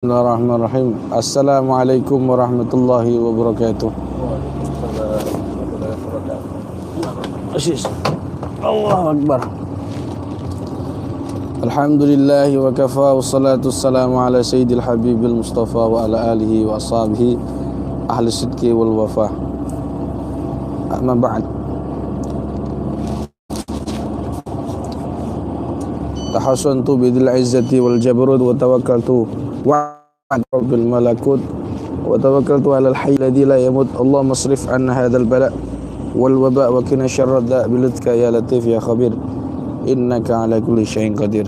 Bismillahirrahmanirrahim. Assalamualaikum warahmatullahi wabarakatuh. Asyis. Allahu Akbar. Alhamdulillahi wa kafa wa salatu wassalamu ala sayyidil habibil mustafa wa ala alihi wa ashabihi ahli sidqi wal wafa. Amma ba'd. Tahassantu bidil izzati wal jabarut wa tawakkaltu wa bil malakut wa tawakkaltu ala al hayy alladhi la yamut. Allahumma asrif anna hadzal bala wal waba wa qina syarra da biladka ya latif ya khabir innaka ala kulli syai'in qadir.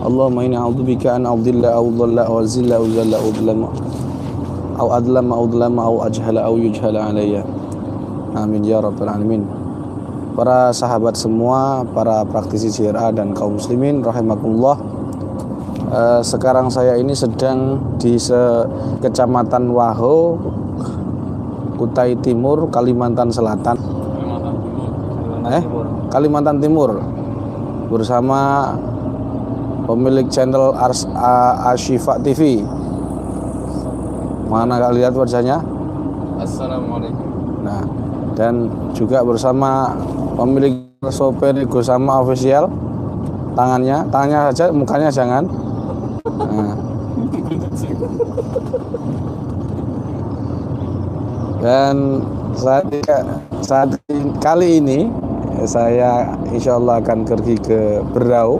Allahumma inni a'udzubika an adilla aw dhalla aw zilla aw zalla aw dlama aw adlama aw dlama aw ajhala aw yujhala alayya. Amin ya rabbal alamin. Para sahabat semua, para praktisi JRA dan kaum muslimin rahimakumullah. Sekarang saya ini sedang di Kecamatan Waho, Kutai Timur, Kalimantan Selatan. Kalimantan Timur bersama pemilik channel Ashifa TV. Mana kalian lihat wajahnya? Assalamualaikum. Nah, dan juga bersama pemilik Sopir Gosama Official. Tangannya saja, mukanya jangan. Nah. Dan saat kali ini saya insya Allah akan pergi ke Berau,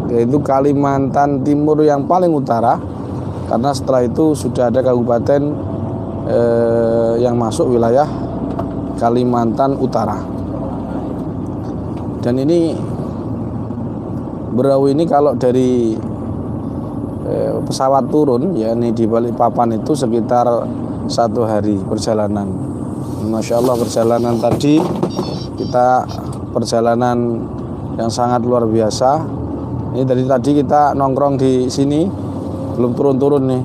yaitu Kalimantan Timur yang paling utara, karena setelah itu sudah ada kabupaten yang masuk wilayah Kalimantan Utara. Dan ini Berau ini kalau dari pesawat turun, ya ini di Balikpapan itu sekitar 1 hari perjalanan. Masya Allah, perjalanan tadi kita perjalanan yang sangat luar biasa. Ini dari tadi kita nongkrong di sini belum turun-turun nih.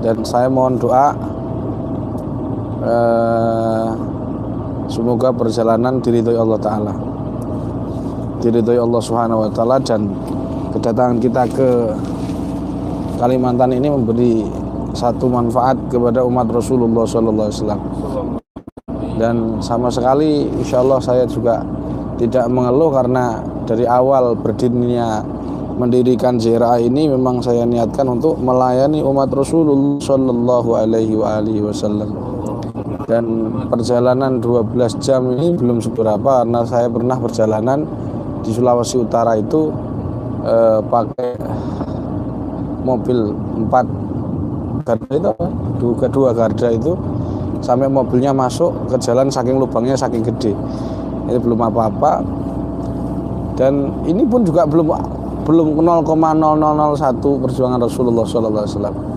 Dan saya mohon doa semoga perjalanan diridhoi Allah Ta'ala, diridhoi Allah Subhanahu wa Ta'ala, dan kedatangan kita ke Kalimantan ini memberi satu manfaat kepada umat Rasulullah Sallallahu Alaihi Wasallam. Dan sama sekali insya Allah saya juga tidak mengeluh, karena dari awal berdirinya mendirikan JRA ini memang saya niatkan untuk melayani umat Rasulullah Sallallahu Alaihi Wasallam. Dan perjalanan 12 jam ini belum seberapa, karena saya pernah perjalanan di Sulawesi Utara itu pakai mobil 4 garda itu, kedua garda itu, sampai mobilnya masuk ke jalan saking lubangnya saking gede. Ini belum apa-apa, dan ini pun juga belum 0,0001 perjuangan Rasulullah SAW.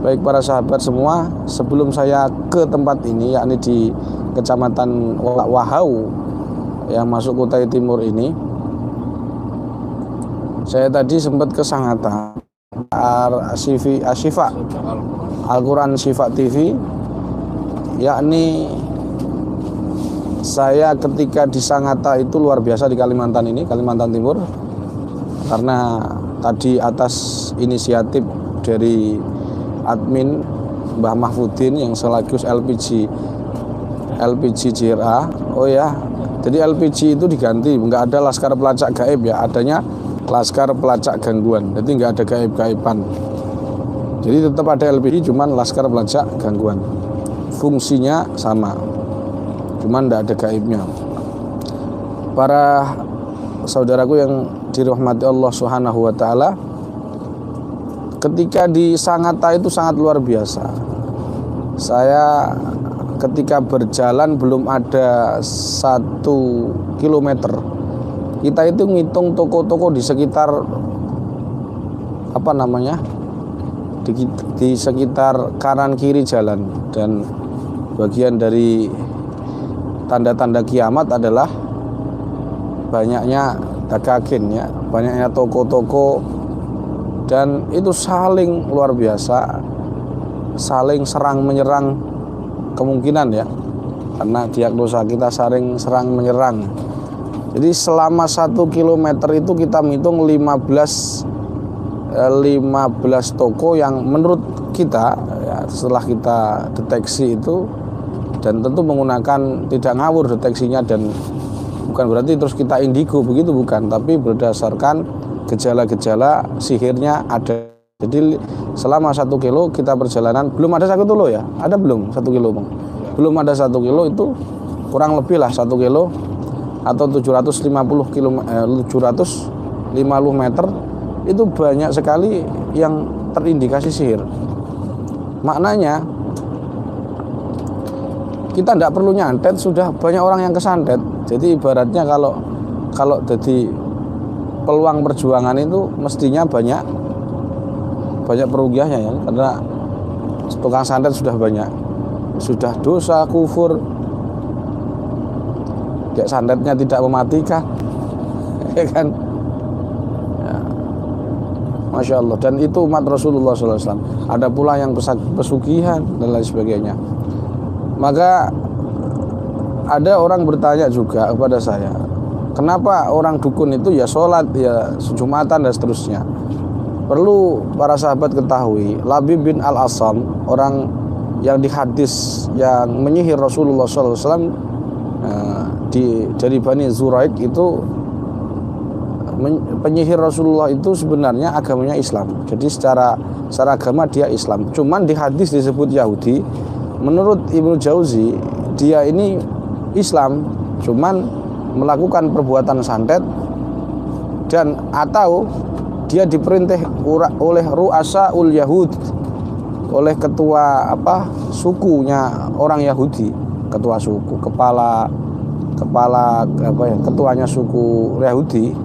Baik para sahabat semua, sebelum saya ke tempat ini, yakni di Kecamatan Wahau yang masuk Kutai Timur ini, saya tadi sempat ke Sangatta Ashifa Al-Quran Syifa TV, yakni saya ketika di Sangatta itu luar biasa di Kalimantan ini, Kalimantan Timur, karena tadi atas inisiatif dari admin Mbah Mahfudin yang sekaligus LPG JRA. Oh ya, jadi LPG itu diganti, nggak ada laskar pelacak gaib ya, adanya laskar pelacak gangguan. Jadi nggak ada gaib-gaiban. Jadi tetap ada LPG, cuman laskar pelacak gangguan. Fungsinya sama, cuman nggak ada gaibnya. Para saudaraku yang dirahmati Allah Subhanahu wa Ta'ala, ketika di Sangatta itu sangat luar biasa. Saya ketika berjalan belum ada 1 kilometer, kita itu ngitung toko-toko di sekitar di sekitar kanan kiri jalan. Dan bagian dari tanda-tanda kiamat adalah banyaknya dagagin, ya, banyaknya toko-toko, dan itu saling luar biasa, saling serang menyerang kemungkinan, ya, karena diagnosa kita saling serang menyerang. Jadi selama 1 kilometer itu kita menghitung 15 toko yang menurut kita ya, setelah kita deteksi itu, dan tentu menggunakan tidak ngawur deteksinya, dan bukan berarti terus kita indigo begitu, bukan, tapi berdasarkan gejala-gejala sihirnya ada. Jadi selama 1 kilo kita perjalanan, belum ada 1 kilo ya, ada belum 1 kilo Bang? Belum ada 1 kilo, itu kurang lebih lah 1 kilo atau 750 meter, itu banyak sekali yang terindikasi sihir. Maknanya kita tidak perlu nyantet, sudah banyak orang yang kesantet. Jadi ibaratnya kalau jadi peluang perjuangan itu mestinya banyak perugiannya ya, karena tukang santet sudah banyak, sudah dosa kufur, kayak santetnya tidak mematikan, ya kan? Ya. Masya Allah. Dan itu umat Rasulullah SAW. Ada pula yang pesugihan dan lain sebagainya. Maka ada orang bertanya juga kepada saya, kenapa orang dukun itu ya sholat, ya Jumatan dan seterusnya. Perlu para sahabat ketahui, Labib bin Al-Asam, orang yang di hadis yang menyihir Rasulullah SAW dari Bani Zuraik itu, penyihir Rasulullah itu sebenarnya agamanya Islam. Jadi secara agama dia Islam. Cuman di hadis disebut Yahudi. Menurut Ibnu Jauzi, dia ini Islam, cuman melakukan perbuatan santet, dan atau dia diperintah oleh ru'asaul Yahud, oleh ketua sukunya orang Yahudi, ketua suku, kepala ketuanya suku Yahudi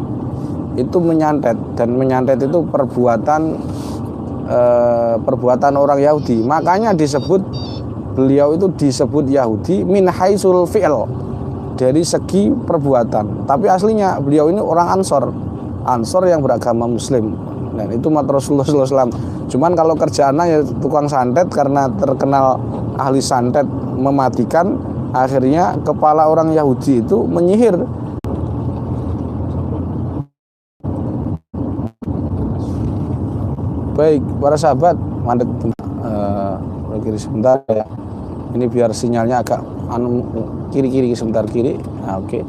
itu menyantet, dan menyantet itu perbuatan orang Yahudi. Makanya beliau itu disebut Yahudi min haisul fi'l, dari segi perbuatan. Tapi aslinya beliau ini orang Ansor yang beragama Muslim. Dan itu umat Rasulullah SAW. Cuman kalau kerjaannya ya tukang santet, karena terkenal ahli santet mematikan, akhirnya kepala orang Yahudi itu menyihir. Baik, para sahabat, mandek kiri sebentar ya. Ini biar sinyalnya agak kiri sebentar kiri. Nah, oke.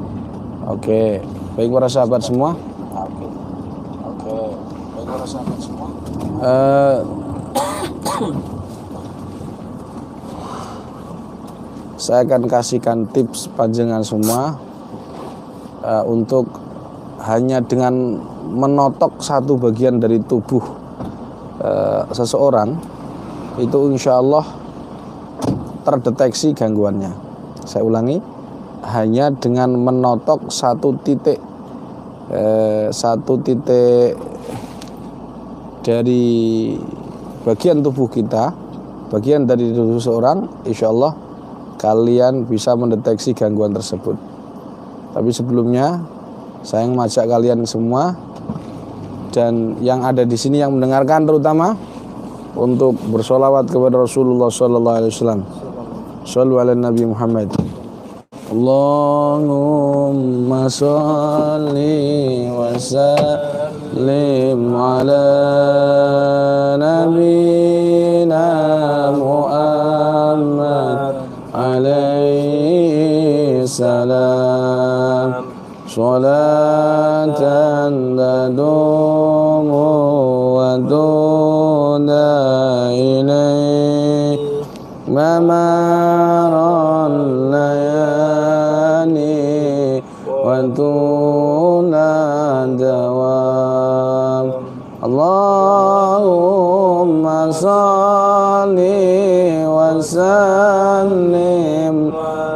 Baik para sahabat semua. Baik para sahabat semua. Saya akan kasihkan tips panjenengan semua untuk hanya dengan menotok satu bagian dari tubuh seseorang itu insya Allah terdeteksi gangguannya. Saya ulangi, hanya dengan menotok satu titik dari bagian tubuh kita, bagian dari tubuh seseorang, insya Allah kalian bisa mendeteksi gangguan tersebut. Tapi sebelumnya saya mengajak kalian semua dan yang ada di sini yang mendengarkan terutama untuk bersolawat kepada Rasulullah Sallallahu Alaihi Wasallam. Shallu ala Nabi Muhammad. Allahumma sholli wa sallim ala nabiyina Muhammad alaihi salam. Sholatan tadumu wa tuna ilaih mamaran layani wa tuna dawam. Allahumma salli wa sallim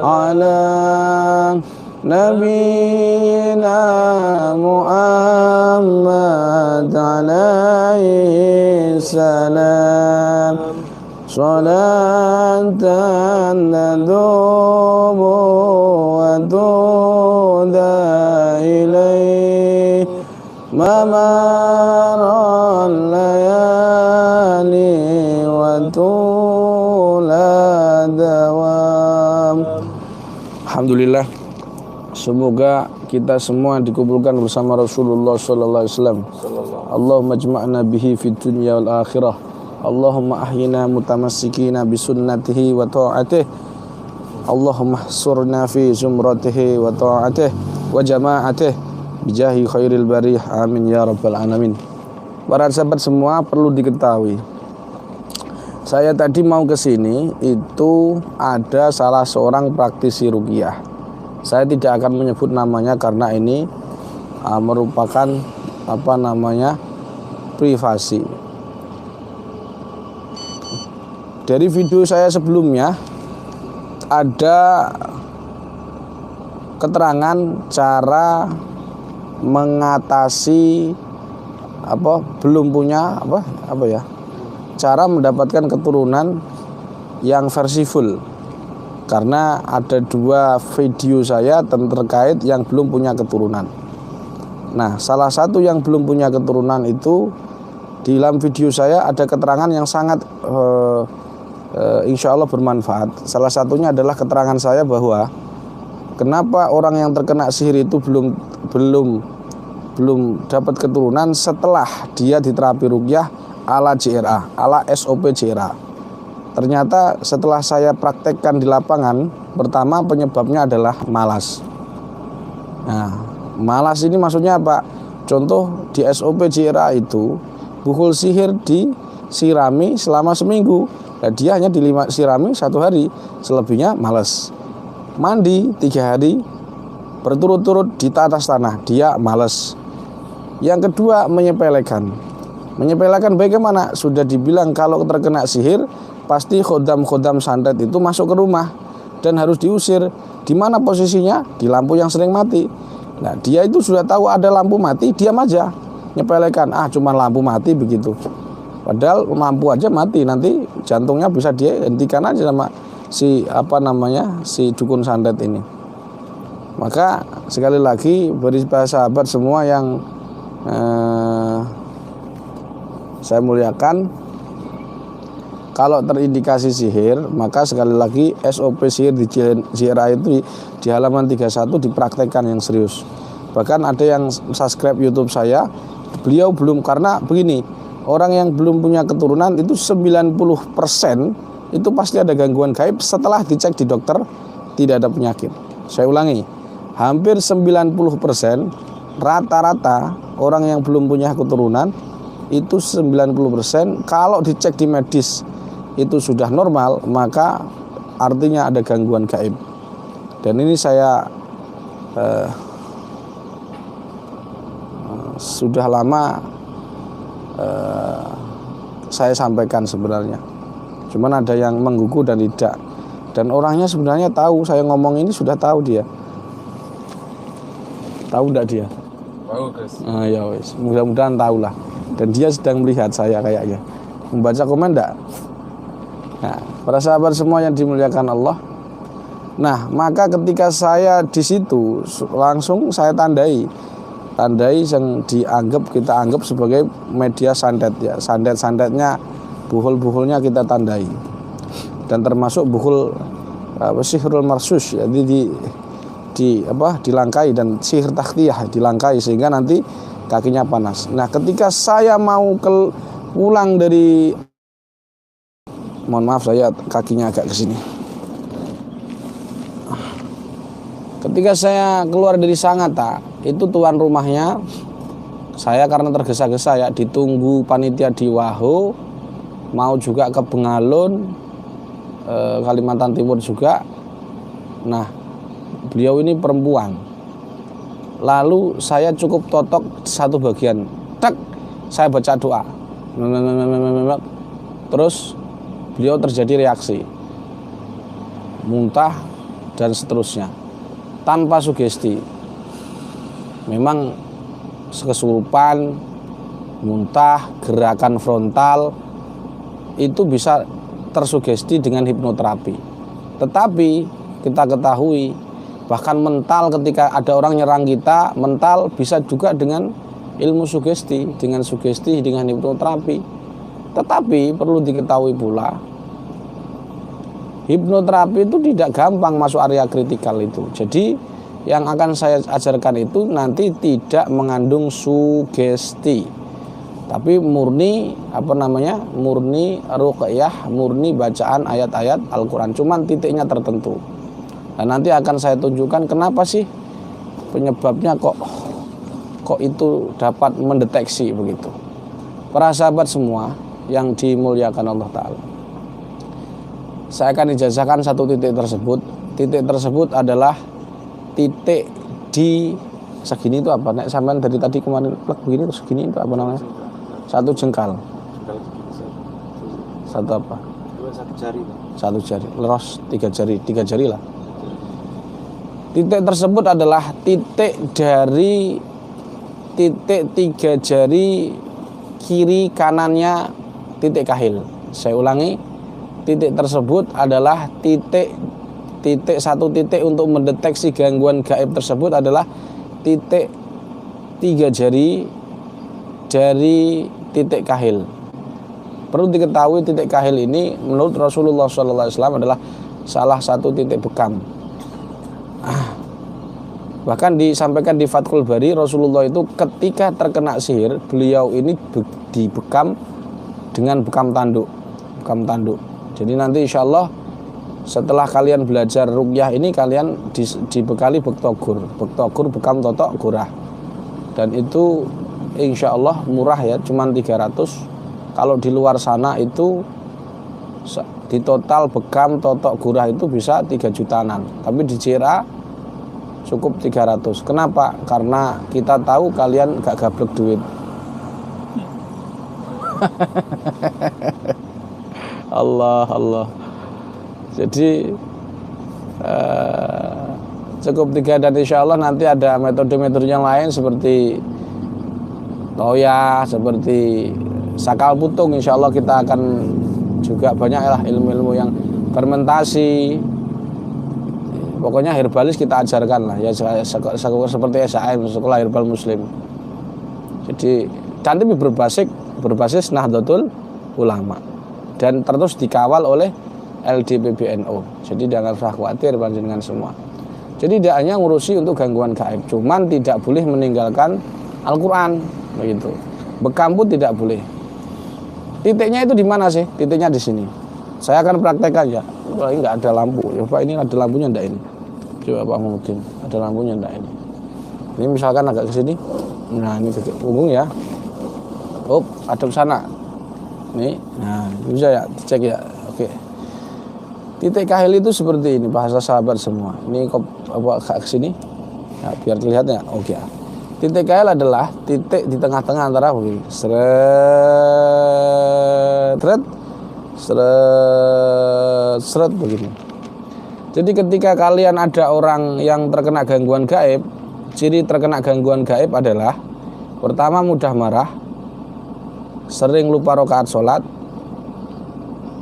ala nabiyina Muhammad alaihi salam. Salatan nadumu wa tuda ilaih mamaran layali wa tula dawam. Alhamdulillah, semoga kita semua dikumpulkan bersama Rasulullah sallallahu alaihi wasallam. Allahumma ijma'na bihi fid dunya wal akhirah. Allahumma ahyina mutamassikina bi sunnatihi wa ta'atihi. Allahumma ihsurna fi zumratihi wa ta'atihi wa jama'atihi bijahi khairil barih. Amin ya rabbal alamin. Para sahabat semua, perlu diketahui, saya tadi mau ke sini itu ada salah seorang praktisi ruqyah. Saya tidak akan menyebut namanya karena ini merupakan privasi. Dari video saya sebelumnya ada keterangan cara mengatasi cara mendapatkan keturunan yang versi full. Karena ada 2 video saya terkait yang belum punya keturunan. Nah, salah satu yang belum punya keturunan itu di dalam video saya ada keterangan yang sangat insya Allah bermanfaat. Salah satunya adalah keterangan saya bahwa kenapa orang yang terkena sihir itu belum dapat keturunan setelah dia diterapi ruqyah ala JRA, ala SOP JRA. Ternyata setelah saya praktekkan di lapangan, pertama penyebabnya adalah malas. Nah, malas ini maksudnya apa? Contoh di SOP JRA itu buhul sihir disirami selama seminggu. Nah, dia hanya disirami 1 hari, selebihnya malas. Mandi 3 hari berturut-turut di atas tanah, dia malas. Yang kedua, menyepelekan. Menyepelekan bagaimana? Sudah dibilang kalau terkena sihir pasti khodam-khodam santet itu masuk ke rumah dan harus diusir. Di mana posisinya? Di lampu yang sering mati. Nah, dia itu sudah tahu ada lampu mati, diam aja, nyepelekan. Cuma lampu mati begitu. Padahal lampu aja mati, nanti jantungnya bisa dihentikan aja sama si dukun santet ini. Maka sekali lagi beri sahabat semua yang saya muliakan, kalau terindikasi sihir, maka sekali lagi SOP sihir di JRA itu di halaman 31 dipraktekkan yang serius. Bahkan ada yang subscribe YouTube saya, beliau belum, karena begini, orang yang belum punya keturunan itu 90% itu pasti ada gangguan gaib setelah dicek di dokter tidak ada penyakit. Saya ulangi, hampir 90% rata-rata orang yang belum punya keturunan itu 90% kalau dicek di medis itu sudah normal, maka artinya ada gangguan gaib. Dan ini saya sudah lama saya sampaikan sebenarnya. Cuman ada yang menggugu dan tidak. Dan orangnya sebenarnya tahu saya ngomong ini, sudah tahu dia. Tahu enggak dia? Tahu, guys. Ya wes, mudah-mudahan tahu lah. Dan dia sedang melihat saya kayaknya. Membaca komen enggak? Nah, para sahabat semua yang dimuliakan Allah. Nah, maka ketika saya di situ langsung saya tandai yang kita anggap sebagai media santet ya. Santet-santetnya, buhul-buhulnya kita tandai. Dan termasuk buhul sihirul marsus ya, dilangkai, dan sihir takhtiyah dilangkai sehingga nanti kakinya panas. Nah, ketika saya mau pulang dari, mohon maaf saya kakinya agak ke sini. Ketika saya keluar dari Sangatta, itu tuan rumahnya saya karena tergesa-gesa ya, ditunggu panitia di Waho, mau juga ke Bengalun, Kalimantan Timur juga. Nah, beliau ini perempuan. Lalu saya cukup totok satu bagian, saya baca doa, terus beliau terjadi reaksi, muntah dan seterusnya, tanpa sugesti. Memang kesurupan, muntah, gerakan frontal itu bisa tersugesti dengan hipnoterapi. Tetapi kita ketahui bahkan mental, ketika ada orang nyerang kita, mental bisa juga dengan ilmu sugesti, dengan hipnoterapi. Tetapi perlu diketahui pula, hipnoterapi itu tidak gampang masuk area kritikal itu. Jadi yang akan saya ajarkan itu nanti tidak mengandung sugesti, tapi murni murni ruqyah, murni bacaan ayat-ayat Al-Quran, cuman titiknya tertentu. Dan nanti akan saya tunjukkan kenapa sih penyebabnya kok itu dapat mendeteksi begitu. Para sahabat semua yang dimuliakan Allah Ta'ala, saya akan ijazahkan satu titik tersebut. Titik tersebut adalah titik di segini itu apa? Nek sampean dari tadi kemarin begini terus segini itu apa namanya? Satu jengkal. Satu apa? Satu jari. Satu jari. Leros tiga jari lah. Titik tersebut adalah titik dari titik 3 jari kiri kanannya titik kahil. Saya ulangi, titik tersebut adalah satu titik untuk mendeteksi gangguan gaib tersebut adalah titik 3 jari dari titik kahil. Perlu diketahui titik kahil ini menurut Rasulullah SAW adalah salah satu titik bekam. Bahkan disampaikan di Fathul Bari, Rasulullah itu ketika terkena sihir, beliau ini dibekam dengan bekam tanduk. Jadi nanti insya Allah setelah kalian belajar ruqyah ini, kalian dibekali bektogur bekam totok gurah, dan itu insya Allah murah ya, cuman 300. Kalau di luar sana itu di total bekam totok gurah itu bisa 3 jutaan, tapi di Cira cukup 300. Kenapa? Karena kita tahu kalian gak gablek duit. Allah. Jadi cukup 3, dan insya Allah nanti ada metode-metode yang lain seperti toya, seperti sakal putung. Insya Allah kita akan juga banyak lah ilmu-ilmu yang fermentasi. Pokoknya herbalis kita ajarkan lah ya, seperti SAM, Sekolah Herbal Muslim. Jadi nanti berbasis Nahdlatul Ulama dan terus dikawal oleh LDPBNO. Jadi jangan usah khawatir panjenengan semua. Jadi tidak hanya ngurusi untuk gangguan gaib, cuman tidak boleh meninggalkan Al-Quran begitu. Bekam pun tidak boleh. Titiknya itu di mana sih? Titiknya di sini. Saya akan praktekkan ya. Wah, ini nggak ada lampu. Ya Pak, ini ada lampunya enggak ini? Coba Pak Muhyiddin, ada lampunya enggak ini? Ini misalkan agak ke sini. Nah, ini ke punggung ya. Oh, ada ke sana. Nih, nah bisa ya, cek ya. Oke. Titik kahil itu seperti ini, bahasa sahabat semua. Ini kok ke sini? Ya, biar terlihat ya. Oke. Titik kahil adalah titik di tengah-tengah antara begini. Seret begini. Jadi ketika kalian ada orang yang terkena gangguan gaib, ciri terkena gangguan gaib adalah pertama mudah marah, sering lupa rakaat sholat,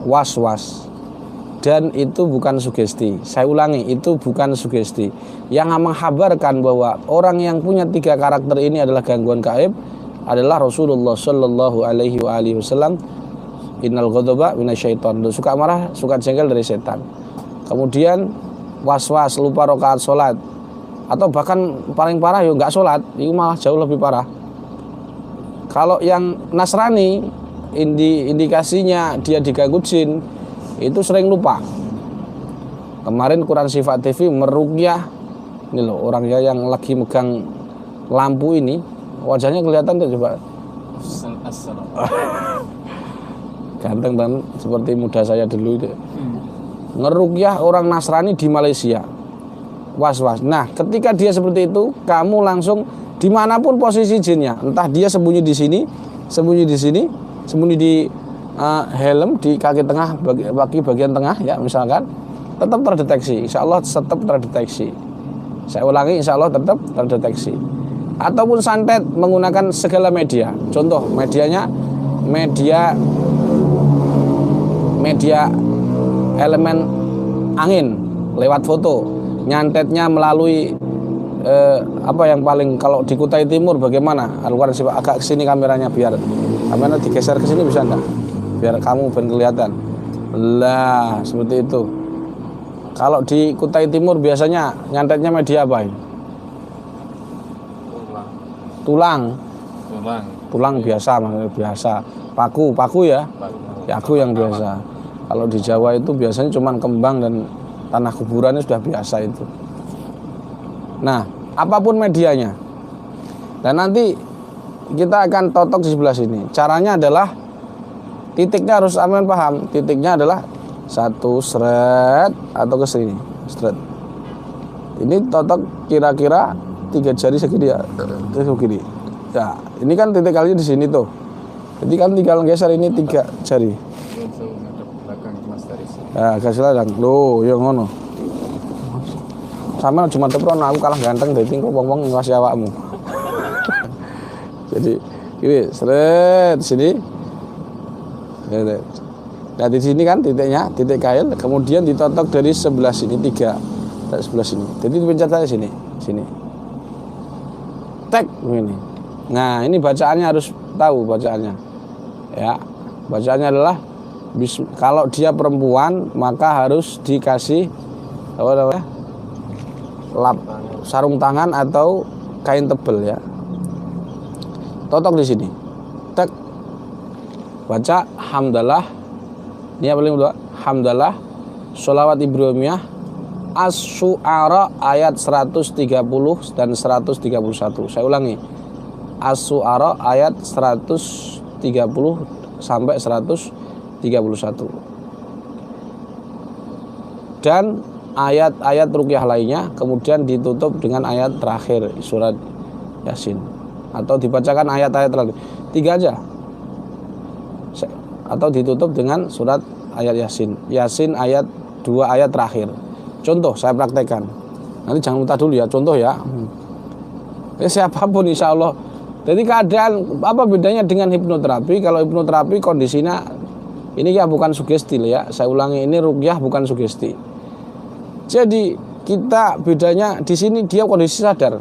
was-was, dan itu bukan sugesti. Saya ulangi, itu bukan sugesti. Yang menghabarkan bahwa orang yang punya 3 karakter ini adalah gangguan gaib adalah Rasulullah Shallallahu Alaihi Wasallam. Innal ghadaba minasyaiton. Suka marah, suka jengkel dari setan. Kemudian was-was, lupa rakaat sholat, atau bahkan paling parah ya nggak sholat, itu malah jauh lebih parah. Kalau yang Nasrani, indikasinya dia diganggu jin, itu sering lupa. Kemarin Quran Sifat TV meruqyah, ini loh orangnya yang lagi megang lampu ini, wajahnya kelihatan tuh coba. Ganteng dan seperti muda saya dulu itu. Ngeruqyah orang Nasrani di Malaysia. Was-was. Nah, ketika dia seperti itu, kamu langsung dimanapun posisi jinnya, entah dia sembunyi di sini, sembunyi di helm, di kaki tengah, bagian tengah ya misalkan, tetap terdeteksi. Insya Allah tetap terdeteksi. Saya ulangi, insya Allah tetap terdeteksi. Ataupun santet menggunakan segala media. Contoh medianya media elemen angin lewat foto, nyantetnya melalui apa yang paling, kalau di Kutai Timur bagaimana? Al-Quran agak kesini kameranya, biar kamera digeser ke sini bisa enggak? Biar kamu ben kelihatan. Lah, seperti itu. Kalau di Kutai Timur biasanya nyantetnya media apa ini? tulang tulang biasa, maksudnya biasa. Paku ya, paku yang biasa. Kalau di Jawa itu biasanya cuma kembang dan tanah kuburannya sudah biasa itu. Nah, apapun medianya. Dan nanti kita akan totok di sebelah sini. Caranya adalah titiknya harus aman paham. Titiknya adalah satu seret atau ke sini, seret. Ini totok kira-kira 3 jari segini ya, segini. Ya, ini kan titik kalinya di sini tuh. Jadi kan tinggal geser ini 3 jari. Ya, kasih ladang. Loh, ya ngono. Sama cuma tepron aku kalah ganteng dari tingkau wong-wong ngasih awakmu. Jadi ini seret sini. Nah di sini kan titiknya, titik kail, kemudian ditotok dari sebelah sini 3, dari sebelah sini. Jadi dipencet saja sini. Tek ini. Nah, ini bacaannya harus tahu bacaannya. Ya. Bacaannya adalah kalau dia perempuan maka harus dikasih apa namanya? Sarung tangan atau kain tebal ya. Totok di sini. Tek. Baca hamdalah. Ini yang paling kedua, hamdalah, sholawat Ibrahimiyah, As-Syu'ara ayat 130 dan 131. Saya ulangi. As-Syu'ara ayat 130 sampai 131. Dan ayat-ayat ruqyah lainnya kemudian ditutup dengan ayat terakhir surat Yasin, atau dibacakan ayat-ayat terakhir 3 aja, atau ditutup dengan surat ayat Yasin ayat 2 ayat terakhir. Contoh saya praktekkan, nanti jangan minta dulu ya, contoh ya. Siapapun insya Allah. Jadi keadaan apa bedanya dengan hipnoterapi? Kalau hipnoterapi kondisinya ini ya bukan sugesti ya. Saya ulangi, ini ruqyah bukan sugesti. Jadi kita bedanya di sini dia kondisi sadar.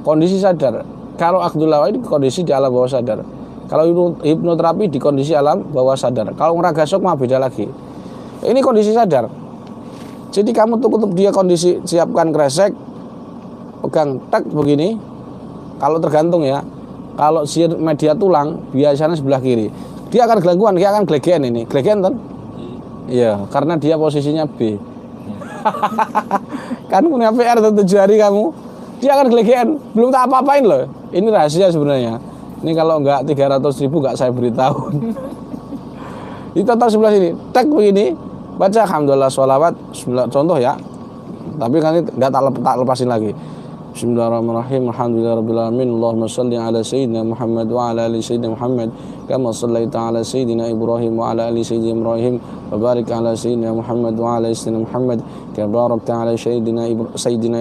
Kondisi sadar. Kalau Abdullah ini kondisi di alam bawah sadar. Kalau hipnoterapi di kondisi alam bawah sadar. Kalau ngeragasok mah beda lagi. Ini kondisi sadar. Jadi kamu tutup dia kondisi, siapkan kresek, pegang tek begini. Kalau tergantung ya. Kalau media tulang biasanya sebelah kiri. Dia akan gelangguan, dia akan glegen ini. Glegen kan? Iya, karena dia posisinya B. Kan punya PR 7 hari kamu. Dia akan glegen, belum tak apa-apain loh. Ini rahasia sebenarnya. Ini kalau enggak 300.000 enggak saya beritahu. Di total sebelah sini, tek begini, baca alhamdulillah sholawat, contoh ya. Tapi kan enggak tak lepasin lagi. Bismillahirrahmanirrahim. Alhamdulillahirabbil alamin. Allahumma shalli ala sayyidina Muhammad wa ala ali sayyidina Muhammad kama shallaita ala sayyidina Ibrahim wa ala ali sayyidina Ibrahim wa barik ala sayyidina Muhammad wa ala ali sayyidina Muhammad kama barakta ala sayyidina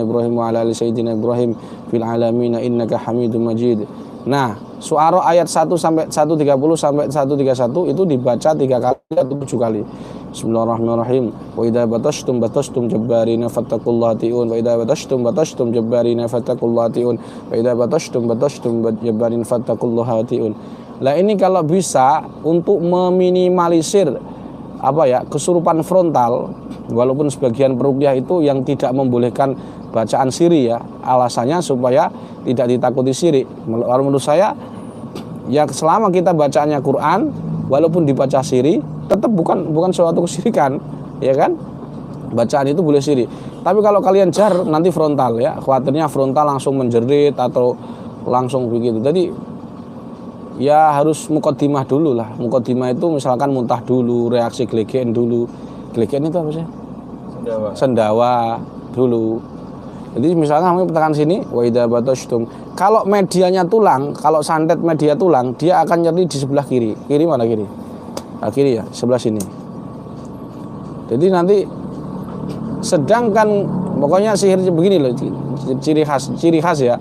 Ibrahim wa ala ali sayyidina Ibrahim fil alamin innaka Hamidum Majid. Nah, Syu'ara ayat 1 sampai 130 sampai 131 itu dibaca 3 kali atau 7 kali. Bismillahirrahmanirrahim. Wa idza batashtum jabbarina fattaqullaha tiun wa idza batashtum jabbarina fattaqullaha tiun wa idza batashtum jabbarin fattaqullaha tiun. Lah ini kalau bisa untuk meminimalisir apa ya, kesurupan frontal, walaupun sebagian peruqyah itu yang tidak membolehkan bacaan siri ya, alasannya supaya tidak ditakuti syirik. Kalau menurut saya ya selama kita bacaannya Quran walaupun dibaca siri tetap bukan suatu kesyirikan, ya kan? Bacaan itu boleh syirik. Tapi kalau kalian jar nanti frontal ya, khawatirnya frontal langsung menjerit atau langsung begitu. Jadi ya harus muqaddimah dulu lah. Muqaddimah itu misalkan muntah dulu, reaksi glegen dulu. Glegen itu apa sih? Sendawa dulu. Jadi misalnya kamu tekan sini, wa idza batashtum. Kalau medianya tulang, kalau santet media tulang, dia akan nyeri di sebelah kiri. Kiri mana kiri? Nah, kiri ya, sebelah sini. Jadi nanti sedangkan pokoknya sihir begini loh, ciri khas ya.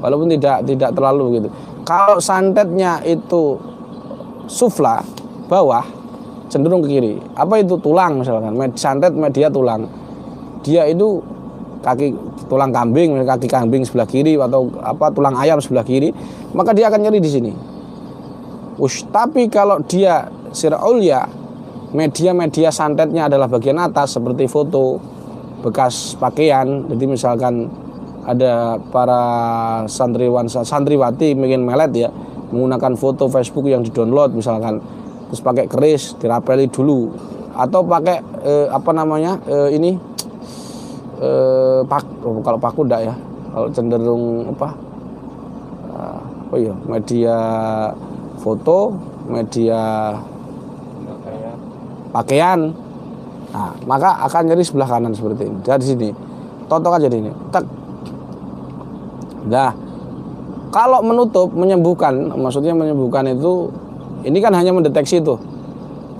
Walaupun tidak terlalu begitu. Kalau santetnya itu sufla, bawah, cenderung ke kiri. Apa itu tulang misalkan? Santet media tulang. Dia itu kaki tulang kambing, kaki kambing sebelah kiri atau apa tulang ayam sebelah kiri, maka dia akan nyeri di sini. Tapi kalau dia sir'ulya, media santetnya adalah bagian atas seperti foto, bekas pakaian, jadi misalkan ada para santriwati ingin melet ya, menggunakan foto Facebook yang di-download misalkan, terus pakai keris dirapeli dulu, atau pakai kalau paku enggak ya, kalau cenderung media foto, media pakaian. Nah, maka akan nyeri sebelah kanan seperti ini. Dari sini, totok aja di sini. Tek. Nah, kalau menutup, menyembuhkan, maksudnya menyembuhkan itu, ini kan hanya mendeteksi itu.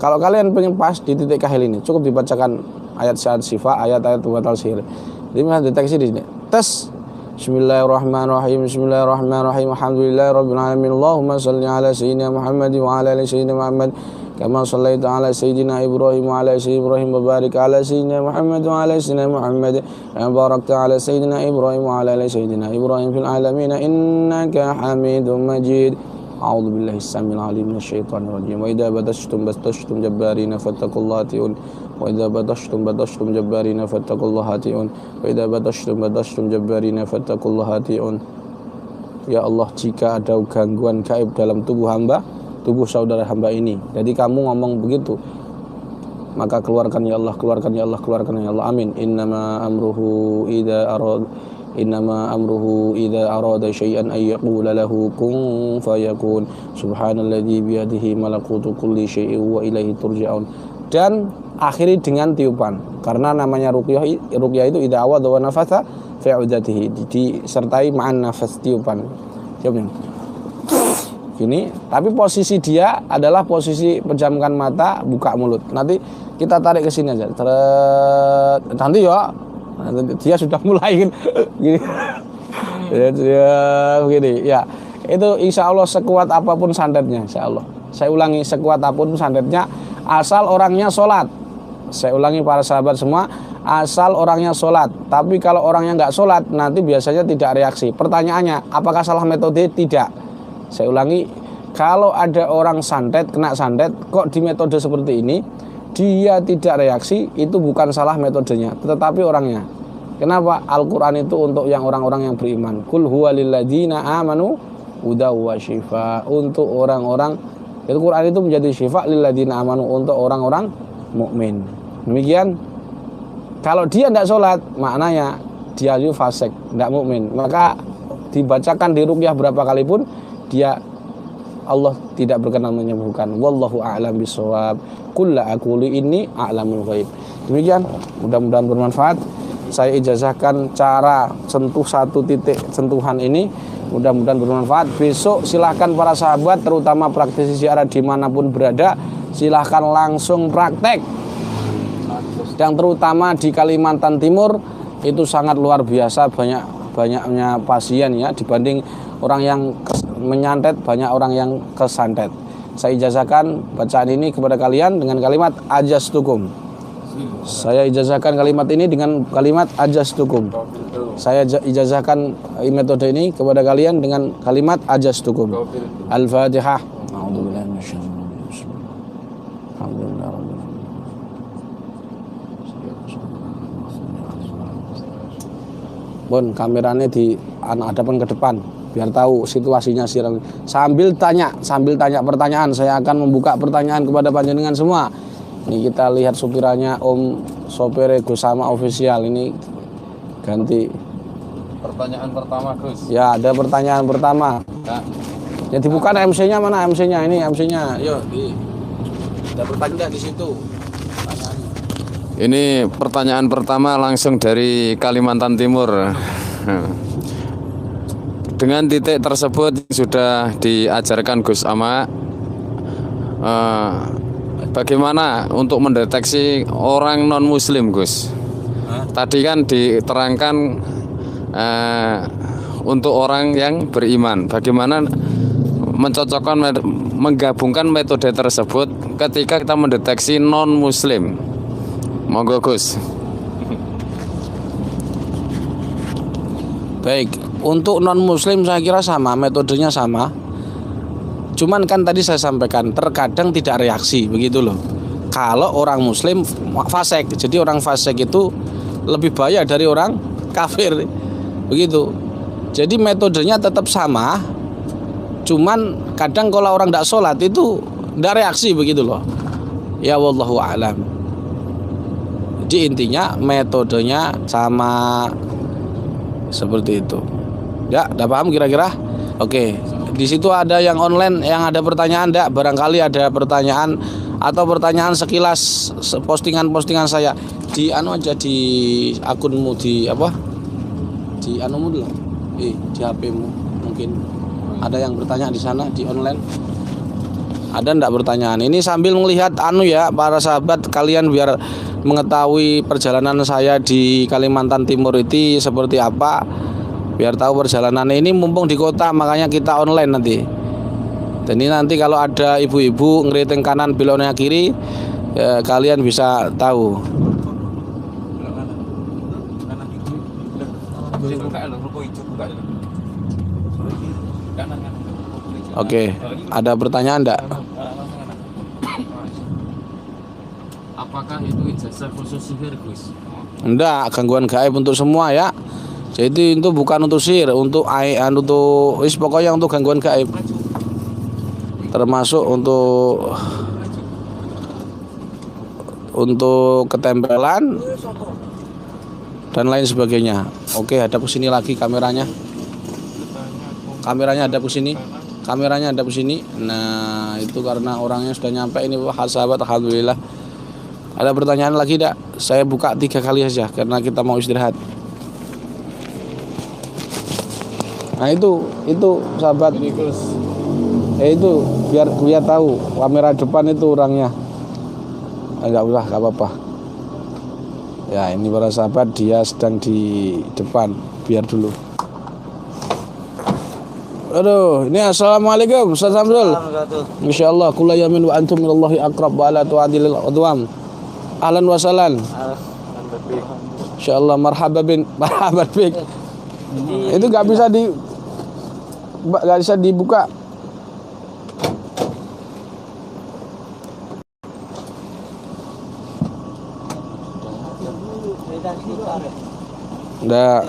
Kalau kalian pengen pas di titik kahil ini, cukup dibacakan ayat syahadat syifa, ayat-ayat pembatal sihir. Jadi mendeteksi di sini. Tes. Bismillahirrahmanirrahim. Bismillahirrahmanirrahim. Alhamdulillahirabbil alamin. Allahumma shalli ala sayyidina Muhammad wa ala ali sayyidina Muhammad. Kama shallaita ala sayyidina Ibrahim wa ala sayyidina Ibrahim wa barik ala sayyidina Muhammad wa ala sayyidina Muhammad. Kama barakta ala sayyidina Ibrahim wa ala ali sayyidina Ibrahim fil alamin innaka Hamidum Majid. A'udzu billahi as-samil 'alim minasyaitonir rajim. Wa idza badashtum jabbarina fattaqullaha atiun. Wa idza badashtum jabbarina fattaqullaha atiun. Wa idza badashtum jabbarina fattaqullaha atiun. Ya Allah, jika ada gangguan gaib dalam tubuh hamba, tubuh saudara hamba ini, jadi kamu ngomong begitu, maka keluarkan ya Allah, keluarkan ya Allah, keluarkan ya Allah. Amin. Innama amruhu idza arada syai'an ay yaqula lahu kun fayakun. Subhanalladzi biyadihi malakutu kulli syai'in wa ilaihi turja'un. Dan akhiri dengan tiupan, karena namanya ruqyah itu idza awada wa nafatha fi 'udatihi, disertai ma'an nafas, tiupan. Coba gini, tapi posisi dia adalah posisi pejamkan mata, buka mulut. Nanti kita tarik ke sini aja. Nanti ya, dia sudah mulai gini. Ya, begini. Ya, itu insya Allah sekuat apapun santetnya, insya Allah. Saya ulangi, sekuat apapun santetnya, asal orangnya sholat. Saya ulangi para sahabat semua, asal orangnya sholat. Tapi kalau orangnya nggak sholat, nanti biasanya tidak reaksi. Pertanyaannya, apakah salah metode? Tidak. Saya ulangi, kalau ada orang santet, kena santet, kok di metode seperti ini dia tidak reaksi, itu bukan salah metodenya, tetapi orangnya. Kenapa? Al-Quran itu untuk yang orang-orang yang beriman. Qul huwa lilladzina amanu hudaw wa syifa. Untuk orang-orang, itu Quran itu menjadi syifa lilladzina amanu, untuk orang-orang mukmin. Demikian. Kalau dia tidak sholat, maknanya dia itu fasik, tidak mukmin. Maka dibacakan di ruqyah berapa kali pun, dia Allah tidak berkenan menyembuhkan. Wallahu a'lam bishawab. Qul la aqulu inni a'lamul ghaib. Demikian, mudah-mudahan bermanfaat. Saya ijazahkan cara sentuh satu titik sentuhan ini, mudah-mudahan bermanfaat. Besok silahkan para sahabat, terutama praktisi ziarah dimanapun berada, silahkan langsung praktek. Yang terutama di Kalimantan Timur itu sangat luar biasa, banyaknya pasien ya, dibanding orang yang menyantet, banyak orang yang kesantet. Saya ijazahkan bacaan ini kepada kalian dengan kalimat ajastukum. Saya ijazahkan kalimat ini dengan kalimat ajastukum. Saya ijazahkan metode ini kepada kalian dengan kalimat ajastukum. Al-Fatihah. A'udzubillahi minasyaitonir rajim. Alhamdulillahirabbil alamin. Bon, kameranya di hadapan ke depan biar tahu situasinya sambil tanya pertanyaan. Saya akan membuka pertanyaan kepada panjenengan semua. Ini kita lihat supirannya Om Sopere Gusama Official ini ganti. Pertanyaan pertama, Gus. Ya, ada pertanyaan pertama. Ya, dibuka MC-nya mana MC-nya? Ini MC-nya. Yuk, ada pertanyaan di situ. Ini pertanyaan pertama langsung dari Kalimantan Timur. Dengan titik tersebut sudah diajarkan Gus Ama, bagaimana untuk mendeteksi orang non muslim, Gus? Tadi kan diterangkan untuk orang yang beriman, bagaimana mencocokkan, menggabungkan metode tersebut ketika kita mendeteksi non muslim. Monggo Gus. Baik, untuk non muslim saya kira sama, metodenya sama. Cuman kan tadi saya sampaikan terkadang tidak reaksi, begitu loh. Kalau orang muslim fasik, jadi orang fasik itu lebih bahaya dari orang kafir. begitu. Jadi metodenya tetap sama, cuman kadang kalau orang tidak sholat itu tidak reaksi begitu loh. Ya wallahu a'lam. Jadi intinya metodenya sama seperti itu. Ya, udah paham kira-kira? Oke. Di situ ada yang online yang ada pertanyaan enggak? Barangkali ada pertanyaan atau pertanyaan sekilas postingan-postingan saya di aja di akunmu di apa? Di anumu dulu. Di HP-mu mungkin ada yang bertanya di sana di online. Ada enggak pertanyaan? Ini sambil melihat ya para sahabat kalian biar mengetahui perjalanan saya di Kalimantan Timur itu seperti apa. Biar tahu perjalanan ini mumpung di kota makanya kita online nanti. Dan ini nanti kalau ada ibu-ibu ngeriting kanan beloknya kiri ya, kalian bisa tahu. Oke, ada pertanyaan enggak? Apakah itu ijazah khusus sihir, Gus? Enggak, gangguan gaib untuk semua ya. Jadi itu bukan untuk sihir, untuk pokoknya untuk gangguan gaib. Termasuk untuk ketempelan dan lain sebagainya. Oke, hadap ke sini lagi kameranya. Kameranya hadap ke sini. Kameranya hadap ke sini. Nah, itu karena orangnya sudah nyampe ini sahabat, alhamdulillah. Ada pertanyaan lagi enggak? Saya buka 3 kali saja karena kita mau istirahat. Nah itu sahabat. Itu biar tahu kamera depan itu orangnya. Enggak usah, enggak apa-apa. Ya, ini para sahabat dia sedang di depan, biar dulu. Aduh, ini assalamualaikum Ustaz Samsul. Insyaallah kullu yamin wa antum minallahi aqrab wa ala tu'adilil adwam. Ahlan wa sahlan. Insyaallah marhaban bik. Itu enggak bisa dibuka. Enggak.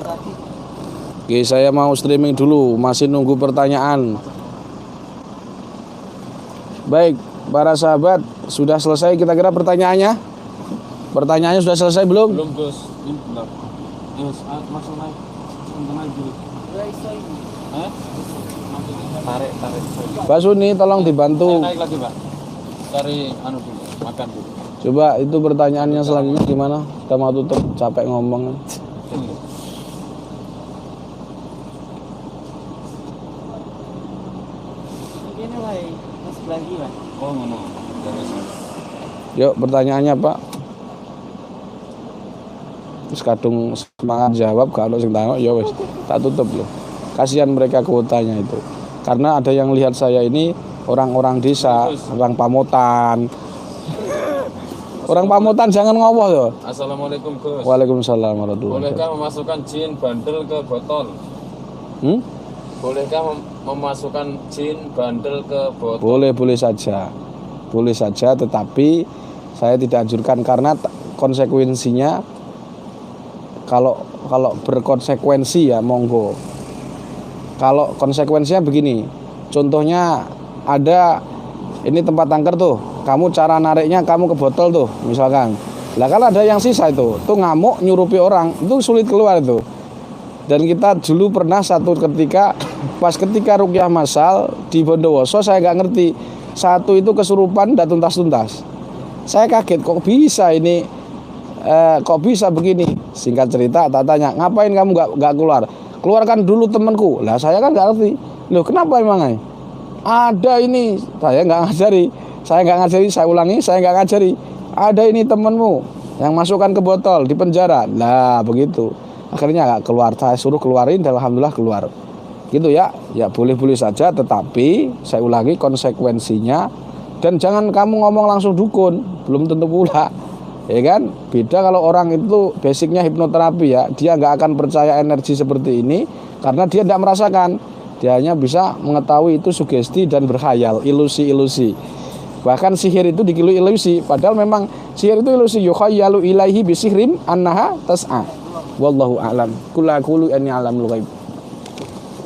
Oke, saya mau streaming dulu, masih nunggu pertanyaan. Baik, para sahabat, sudah selesai kira-kira pertanyaannya? Pertanyaannya sudah selesai belum? Belum, Gus. Ini belum. Masuk naik. Dulu. Tarik. Pak Suni, tolong dibantu. Naik lagi, Pak. Cari dulu, makan dulu. Coba itu pertanyaannya selanjutnya gimana? Kita mau tutup, capek ngomong. Ini masuk lagi, Pak. Oh, ngono. Yuk, pertanyaannya, Pak. Terus kadung semangat jawab kalau sing tangok ya wis tak tutup loh. Kasihan mereka kuotanya itu. Karena ada yang lihat saya ini orang-orang desa, orang Pamotan. Orang Pamotan jangan ngowoh loh. Assalamualaikum, Gus. Waalaikumsalam warahmatullahi wabarakatuh. Bolehkah memasukkan jin bandel ke botol? Bolehkah memasukkan jin bandel ke botol? Boleh saja. Boleh saja, tetapi saya tidak anjurkan karena konsekuensinya kalau berkonsekuensi ya monggo. Kalau konsekuensinya begini, contohnya ada ini tempat angker tuh, kamu cara nariknya kamu ke botol tuh misalkan. Lah kalau ada yang sisa itu, tuh ngamuk nyurupi orang, itu sulit keluar itu. Dan kita dulu pernah satu ketika ruqyah masal di Bondowoso, saya nggak ngerti, satu itu kesurupan dan tuntas-tuntas. Saya kaget kok bisa ini, kok bisa begini. Singkat cerita, tak tanya, ngapain kamu nggak keluar? Keluarkan dulu temanku. Lah saya kan nggak ngerti. Loh kenapa emangnya? Ada ini, saya nggak ngajari. Saya ulangi, saya nggak ngajari. Ada ini temanmu yang masukkan ke botol di penjara. Lah begitu. Akhirnya nggak keluar. Saya suruh keluarin dan alhamdulillah keluar. Gitu ya. Ya boleh-boleh saja. Tetapi saya ulangi konsekuensinya. Dan jangan kamu ngomong langsung dukun. Belum tentu pula. Ya kan, beda kalau orang itu basicnya hipnoterapi ya, dia nggak akan percaya energi seperti ini karena dia tidak merasakan, dia hanya bisa mengetahui itu sugesti dan berkhayal, ilusi-ilusi. Bahkan sihir itu dikilu ilusi, padahal memang sihir itu ilusi. Yukhayyalu ilaihi bisihrim annaha tas'a. Wallahu a'lam. Qul la aqulu anni a'lamul ghaib.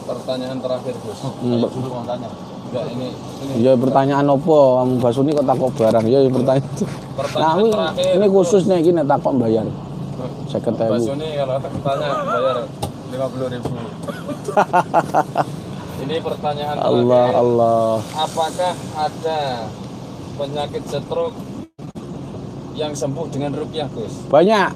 Pertanyaan terakhir, Gus. Dulu mau tanya. Enggak, ini Ya pertanyaan opo? Kamu Basuni kok takok barang? Ya pertanyaan. Nah, ini khusus nih iki nek takok bayar. 50.000. Basuni kalau tanya bayar 50.000. Ini pertanyaan Allah terakhir. Allah. Apakah ada penyakit stroke yang sembuh dengan ruqyah, Gus? Banyak.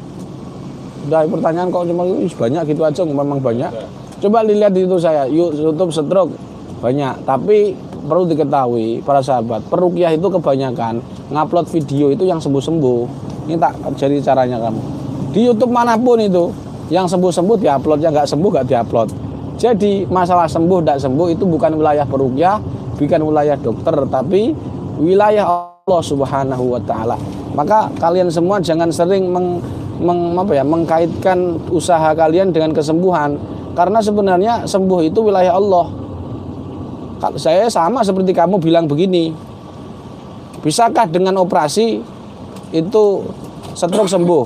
Udah pertanyaan kok cuma banyak gitu aja, memang banyak. Coba dilihat di itu saya, YouTube stroke banyak. Tapi perlu diketahui para sahabat, peruqyah itu kebanyakan ngupload video itu yang sembuh-sembuh. Ini tak jadi caranya kamu. Di YouTube manapun itu, yang sembuh-sembuh diupload, yang nggak sembuh nggak diupload. Jadi masalah sembuh tidak sembuh itu bukan wilayah peruqyah, bukan wilayah dokter, tapi wilayah Allah Subhanahu wa taala. Maka kalian semua jangan sering mengkaitkan usaha kalian dengan kesembuhan, karena sebenarnya sembuh itu wilayah Allah. Saya sama seperti kamu bilang begini, bisakah dengan operasi itu stroke sembuh?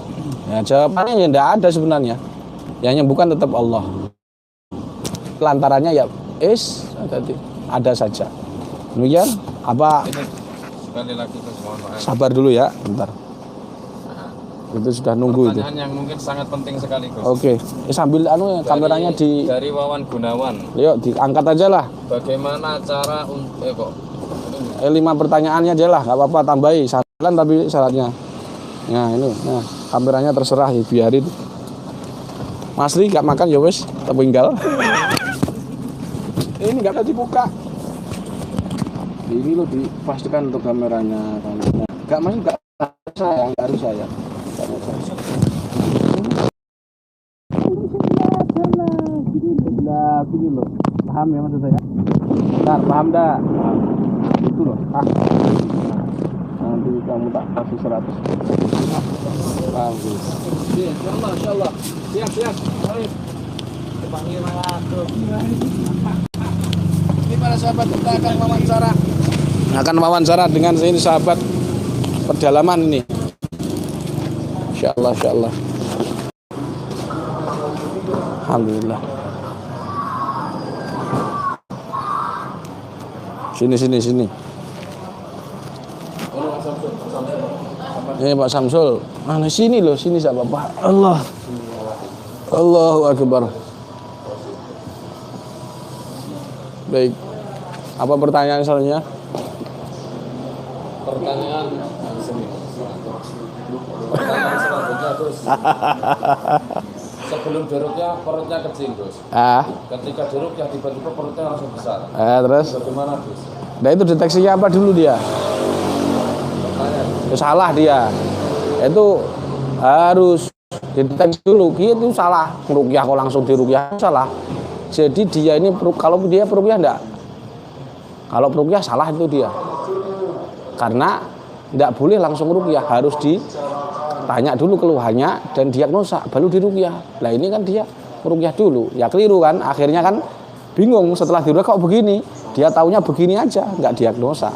Ya, jawabannya ya tidak ada sebenarnya. Yang bukan tetap Allah. Lantarannya ya ada saja. Demikian apa? Sekali lagi, Gus, mohon maaf. Sabar dulu ya, bentar. Itu sudah nunggu itu. Pertanyaan yang mungkin sangat penting sekali, Gus. Oke, sambil kameranya dari Wawan Gunawan. Yuk diangkat aja lah. Bagaimana cara untuk 5 pertanyaannya aja lah, nggak apa-apa, tambahi saran tapi syaratnya. Nah ini, nah kameranya terserah ya, biarin. Mas Ri nggak makan ya wes, tertinggal. Ini nggak ada dibuka. Ini lo dipastikan untuk kameranya. Nggak masih nggak saya, nggak harus saya. Gini loh, paham ya maksud saya? Bentar, paham dah? Itu loh, nanti kamu tak kasih 100. Bagus. Insya Allah. Siap. Baik. Dipanggil langsung. Ini para sahabat, kita akan wawancara dengan ini sahabat pedalaman ini. Insya Allah. Alhamdulillah. Sini. Ini Pak Samsul. Nah, sini loh, sini sahabat Pak. Allahu Akbar. Baik. Apa pertanyaan selanjutnya? Pertanyaan selanjutnya, Gus. Sebelum diruqyah perutnya kecil, Gus. Ketika diruqyah tiba-tiba perutnya langsung besar. Terus? Bagaimana, Gus? Nah itu deteksinya apa dulu dia? Itu salah dia. Itu harus dideteksi dulu. Itu salah. Ruqyah kok langsung diruqyah salah. Jadi dia ini kalau dia peruqyah enggak? Kalau peruqyah salah itu dia. Karena enggak boleh langsung ruqyah, harus ditanya dulu keluhannya dan diagnosa baru diruqyah. Lah ini kan dia ruqyah dulu. Ya keliru kan? Akhirnya kan bingung setelah diruqyah kok begini. Dia taunya begini aja, enggak diagnosa.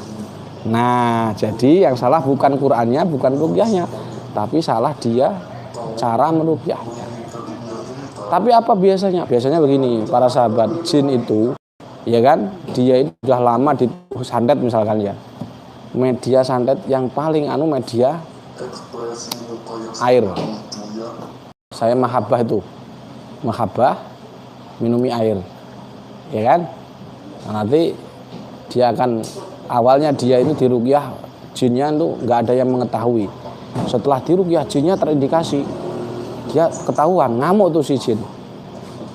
Nah, jadi yang salah bukan Qur'annya, bukan ruqyahnya, tapi salah dia cara meruqyahnya. Tapi apa biasanya? Biasanya begini, para sahabat jin itu, ya kan, dia itu sudah lama di santet misalkan ya. Media santet yang paling media air. Saya mahabbah itu. Mahabbah minumi air. Ya kan? Nah, nanti dia akan awalnya dia itu diruqyah jinnya itu nggak ada yang mengetahui. Setelah diruqyah jinnya terindikasi, dia ketahuan ngamuk tuh si jin.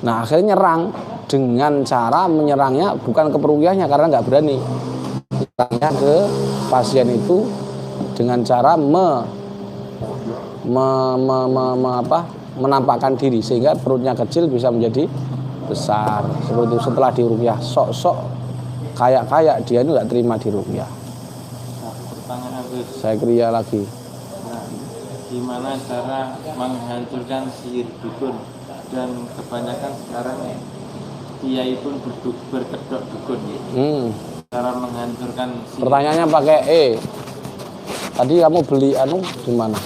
Nah akhirnya nyerang, dengan cara menyerangnya bukan ke peruqyahnya karena nggak berani, nyerangnya ke pasien itu dengan cara menampakkan diri sehingga perutnya kecil bisa menjadi besar. Seperti itu setelah diruqyah, sok-sok kayak dia itu nggak terima diruqyah. Pertanyaan habis. Saya kriya lagi. Gimana cara menghancurkan sihir dukun? Dan kebanyakan sekarang kiai pun berkedok dukun gitu. Cara menghancurkan sihir. Pertanyaannya pakai Tadi kamu beli di mana?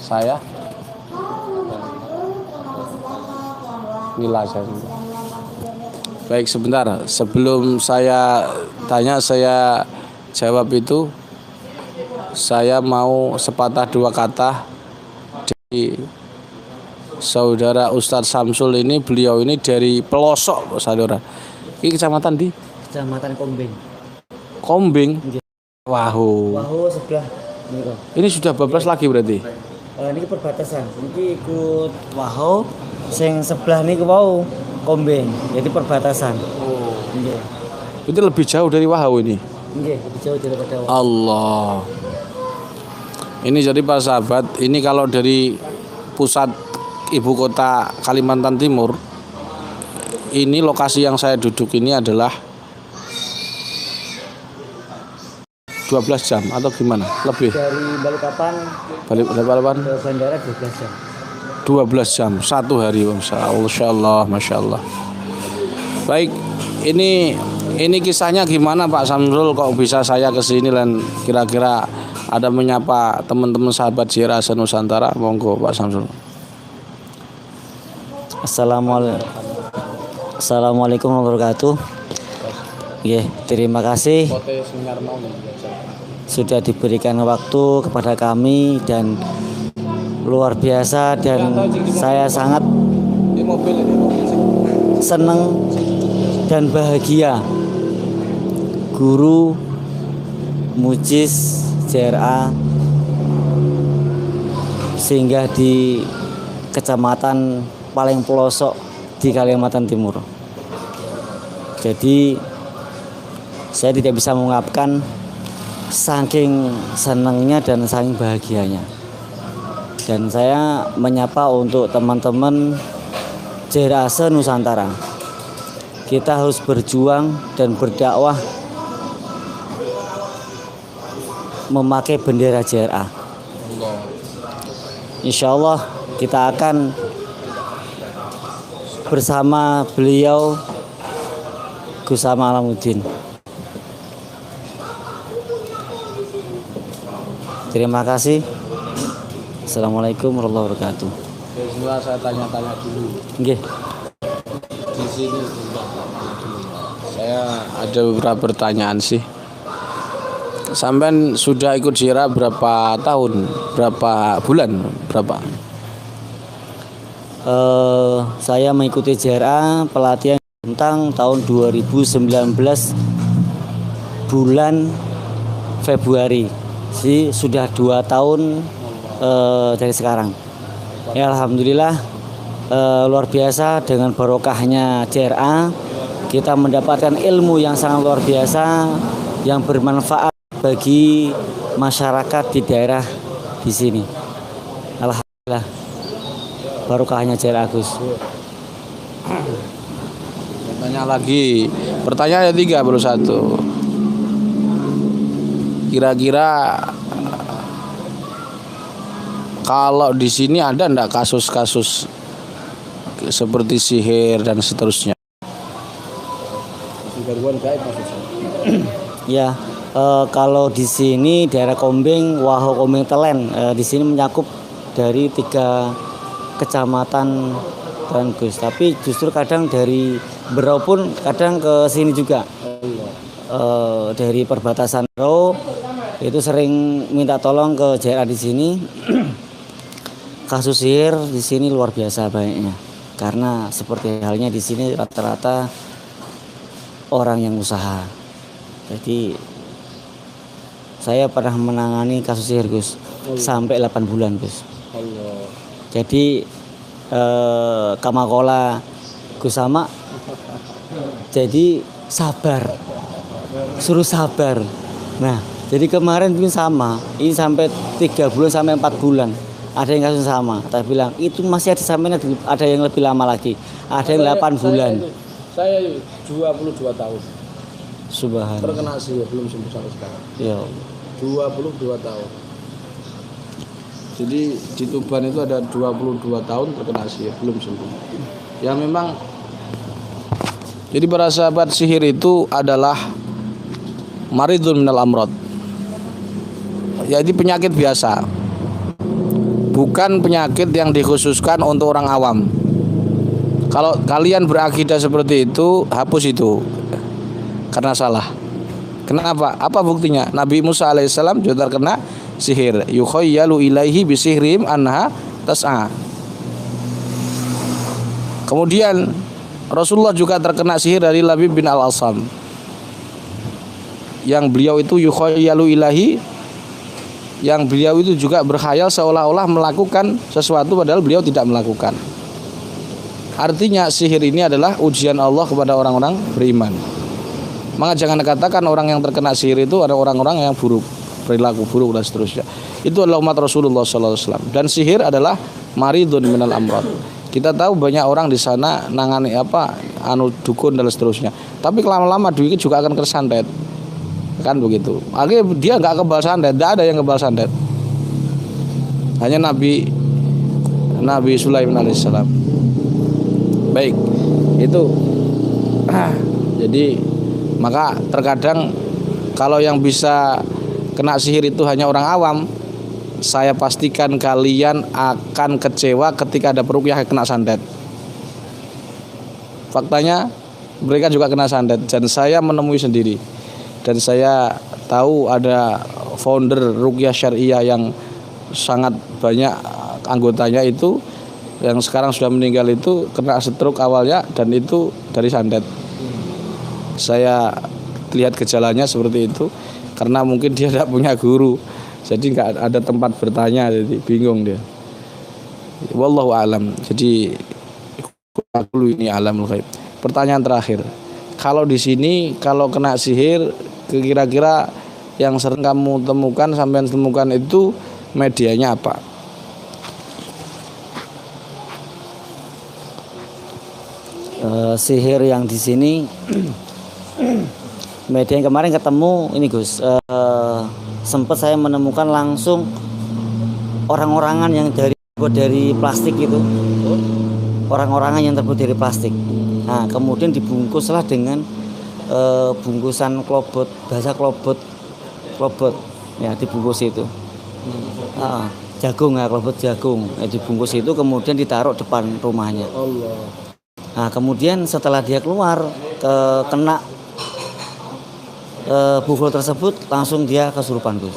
Saya Nila saya. Baik, sebentar. Sebelum saya tanya, saya jawab itu, saya mau sepatah dua kata dari saudara Ustadz Samsul ini. Beliau ini dari pelosok, saudara. Ini kecamatan di? Kecamatan Kombing. Kombing. Wahu. Wahu sebelah. Ini sudah bablas lagi berarti? Ini perbatasan. Ini ikut Wahu. Sing sebelah ini wau Kombing. Jadi perbatasan. Oh. Nggih. Itu lebih jauh dari Wahu ini? Nggih, lebih jauh daripada Wahu. Allah. Ini jadi para sahabat, ini kalau dari pusat ibu kota Kalimantan Timur, ini lokasi yang saya duduk ini adalah 12 jam atau gimana? Lebih. Dari Balikpapan Balikpapan ke bandara 12 jam. 12 jam satu hari, Masya Allah, Masya Allah. Baik, ini kisahnya gimana Pak Samsul kok bisa saya kesini dan kira-kira ada menyapa teman-teman sahabat Ziarah Nusantara? Monggo Pak Samsul. Assalamualaikum warahmatullahi wabarakatuh. Terima kasih sudah diberikan waktu kepada kami dan luar biasa, dan saya sangat senang dan bahagia guru Mujiz JRA singgah di kecamatan paling pelosok di Kalimantan Timur. Jadi saya tidak bisa mengungkapkan saking senangnya dan saking bahagianya. Dan saya menyapa untuk teman-teman JRA Nusantara. Kita harus berjuang dan berdakwah memakai bendera JRA. Insya Allah kita akan bersama beliau Gus Alamuddin. Terima kasih. Assalamualaikum warahmatullahi wabarakatuh. Semua saya tanya-tanya dulu. Nggih. Di sini saya ada beberapa pertanyaan sih. Sampai sudah ikut JRA berapa tahun? Berapa bulan? Berapa? Saya mengikuti JRA pelatihan tentang tahun 2019 bulan Februari. Sudah 2 tahun dari sekarang. Ya, alhamdulillah luar biasa, dengan barokahnya JRA kita mendapatkan ilmu yang sangat luar biasa yang bermanfaat bagi masyarakat di daerah di sini. Alhamdulillah barokahnya JRA Gus. Tanya lagi. Pertanyaan ada 3 baru 1. Kira-kira kalau di sini ada enggak kasus-kasus seperti sihir dan seterusnya? Ya, kalau di sini daerah Kombing, Waho Kombing Telen, di sini mencakup dari 3 kecamatan dan Gus. Tapi justru kadang dari Berau pun kadang ke sini juga. Dari perbatasan Berau itu sering minta tolong ke JRA di sini. Kasus sihir di sini luar biasa banyaknya. Karena seperti halnya di sini rata-rata orang yang usaha. Jadi saya pernah menangani kasus sihir Gus sampai 8 bulan Gus. Jadi kamakola Gus Sama. Jadi sabar, suruh sabar. Nah, jadi kemarin pun sama. Ini sampai 3 bulan sampai 4 bulan. Ada yang kasus sama. Tapi bilang itu masih ada sampai ada yang lebih lama lagi. Ada yang 8 bulan. Saya 22 tahun. Subhanallah. Terkena sihir belum sembuh sampai sekarang. Ya. 22 tahun. Jadi di Tuban itu ada 22 tahun terkena sihir belum sembuh. Ya memang. Jadi para sahabat, sihir itu adalah maridun minal amrod. Jadi penyakit biasa. Bukan penyakit yang dikhususkan untuk orang awam. Kalau kalian berakidah seperti itu, hapus itu karena salah. Kenapa? Apa buktinya? Nabi Musa alaihissalam juga terkena sihir. Yukhayyalu ilaihi bisihrim anha tas'a. Kemudian Rasulullah juga terkena sihir dari Labib bin Al-Asam, yang beliau itu yukhayyalu ilahi, yang beliau itu juga berkhayal seolah-olah melakukan sesuatu padahal beliau tidak melakukan. Artinya sihir ini adalah ujian Allah kepada orang-orang beriman. Maka jangan katakan orang yang terkena sihir itu ada orang-orang yang buruk, perilaku buruk dan seterusnya. Itu adalah umat Rasulullah SAW. Dan sihir adalah maridun minal amrad. Kita tahu banyak orang di sana nangani dukun dan seterusnya. Tapi lama-lama duit juga akan tersantet. Kan begitu. Akhirnya dia nggak kebal santet, tidak ada yang kebal santet. Hanya Nabi Sulaiman alaihissalam. Baik, itu. Jadi maka terkadang kalau yang bisa kena sihir itu hanya orang awam, saya pastikan kalian akan kecewa ketika ada peruqyah kena santet. Faktanya mereka juga kena santet dan saya menemui sendiri. Dan saya tahu ada founder ruqyah syariah yang sangat banyak anggotanya itu, yang sekarang sudah meninggal itu kena stroke awalnya dan itu dari santet. Saya lihat gejalanya seperti itu karena mungkin dia tidak punya guru, jadi nggak ada tempat bertanya, jadi bingung dia. Wallahu alam. Jadi dulu ini alamul ghaib. Pertanyaan terakhir, kalau di sini kalau kena sihir, kira-kira yang sering kamu temukan, sampean temukan itu medianya apa? Sihir yang di sini media yang kemarin ketemu ini Gus, sempat saya menemukan langsung orang-orangan yang dari plastik itu, orang-orangan yang terbuat dari plastik. Nah kemudian dibungkuslah dengan bungkusan klobot, bahasa klobot ya, dibungkus itu jagung ya, klobot jagung dibungkus itu, kemudian ditaruh depan rumahnya. Nah kemudian setelah dia keluar kena buhul tersebut, langsung dia kesurupan Gus.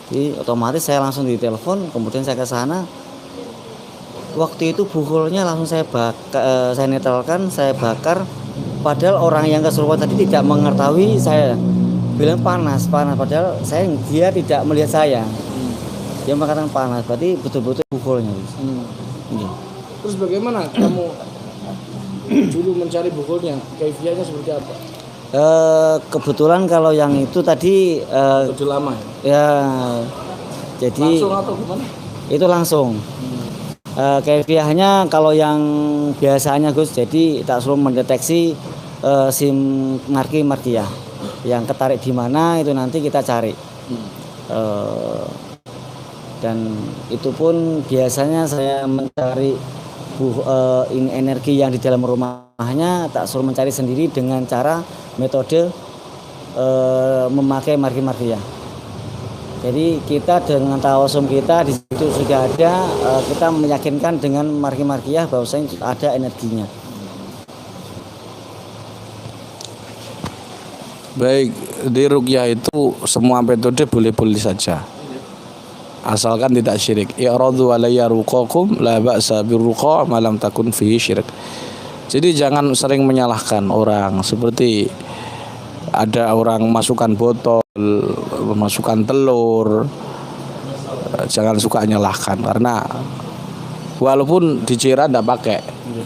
Jadi otomatis saya langsung ditelepon, kemudian saya ke sana. Waktu itu buhulnya langsung saya netralkan, saya bakar. Padahal orang yang kesurupan tadi tidak mengetahui, saya bilang panas, padahal dia tidak melihat saya. Dia mengatakan panas, berarti betul-betul buhulnya. Terus bagaimana kamu dulu mencari bukulnya? Kaifiahnya seperti apa? Kebetulan kalau yang itu tadi udah lama ya. Jadi langsung atau gimana? Itu langsung. Kaifiahnya kalau yang biasanya Gus, jadi tak suruh mendeteksi SIM markiyah yang ketarik di mana, itu nanti kita cari. Dan itu pun biasanya saya mencari ini energi yang di dalam rumahnya, tak suruh mencari sendiri dengan cara metode memakai markiyah. Jadi kita dengan tawasum kita di situ sudah ada, kita meyakinkan dengan markiyah bahwasanya ada energinya. Baik, di ruqyah itu semua metode boleh-boleh saja, asalkan tidak syirik. I'radu alayya ruqakum la ba'sa birruqa ma lam takun fihi syirik. Jadi jangan sering menyalahkan orang, seperti ada orang masukkan botol, masukkan telur, jangan suka nyalahkan, karena walaupun dicira tidak pakai,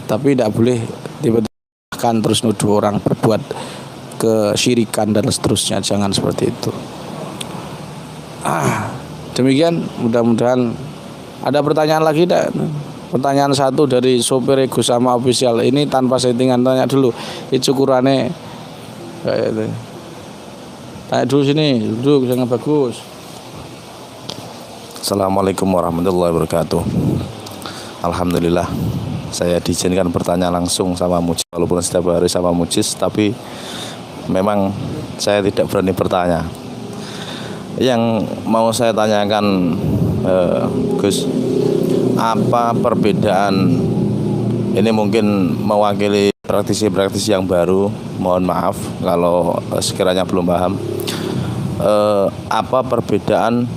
tapi tidak boleh tiba-tiba terus nuduh orang berbuat kesyirikan dan seterusnya, jangan seperti itu. Demikian, mudah-mudahan ada pertanyaan lagi tidak? Pertanyaan satu dari sopir Gus sama official ini tanpa settingan, tanya dulu ukurannya kayak itu. Tanya dulu sini, duduk sangat bagus. Assalamualaikum warahmatullahi wabarakatuh. Alhamdulillah, saya diizinkan bertanya langsung sama Mujis, walaupun setiap hari sama Mujis, tapi memang saya tidak berani bertanya. Yang mau saya tanyakan, Gus, apa perbedaan Ini mungkin mewakili praktisi-praktisi yang baru. Mohon maaf kalau sekiranya belum paham. Apa perbedaan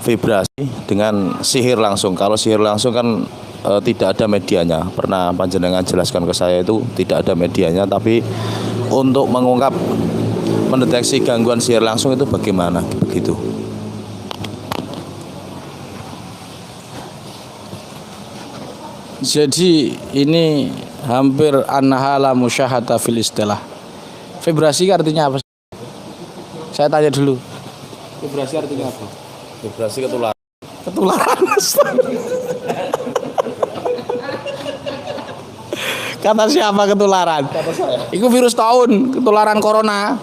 vibrasi dengan sihir langsung? Kalau sihir langsung kan tidak ada medianya. Pernah panjenengan jelaskan ke saya itu tidak ada medianya, tapi untuk mengungkap, mendeteksi gangguan sihir langsung itu bagaimana? Begitu. Jadi ini hampir annahala musyahata fil istilah. Vibrasi artinya apa? Saya tanya dulu. Vibrasi artinya apa? Vibrasi ketularan. Ketularan. Kata siapa ketularan? Kata saya. Itu virus tahun, ketularan corona.